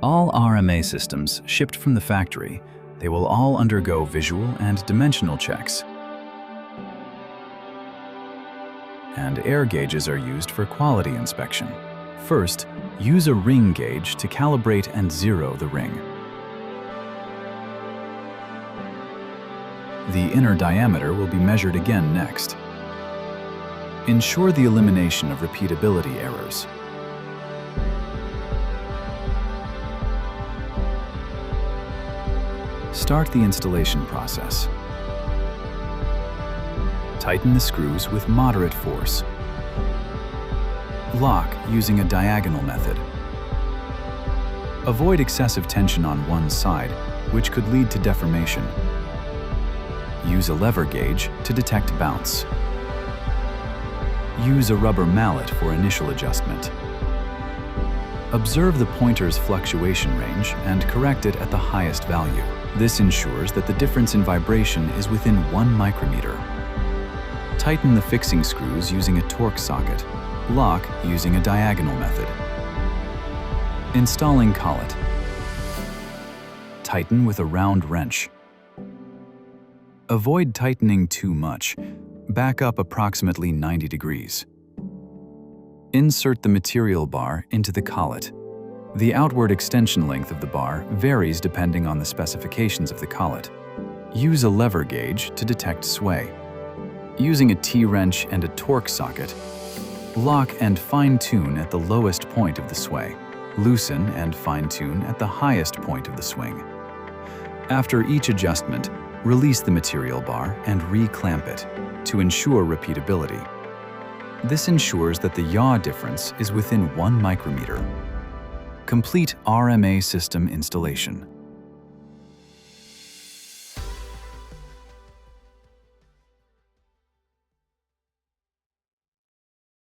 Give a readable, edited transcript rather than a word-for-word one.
All RMA systems shipped from the factory, they will all undergo visual and dimensional checks. And air gauges are used for quality inspection. First, use a ring gauge to calibrate and zero the ring. The inner diameter will be measured again next. Ensure the elimination of repeatability errors. Start the installation process. Tighten the screws with moderate force. Lock using a diagonal method. Avoid excessive tension on one side, which could lead to deformation. Use a lever gauge to detect bounce. Use a rubber mallet for initial adjustment. Observe the pointer's fluctuation range and correct it at the highest value. This ensures that the difference in vibration is within 1 micrometer. Tighten the fixing screws using a torque socket. Lock using a diagonal method. Installing collet. Tighten with a round wrench. Avoid tightening too much. Back up approximately 90 degrees. Insert the material bar into the collet. The outward extension length of the bar varies depending on the specifications of the collet. Use a lever gauge to detect sway. Using a T-wrench and a torque socket, lock and fine-tune at the lowest point of the sway. Loosen and fine-tune at the highest point of the swing. After each adjustment, release the material bar and re-clamp it to ensure repeatability. This ensures that the yaw difference is within 1 micrometer. Complete RMA system installation.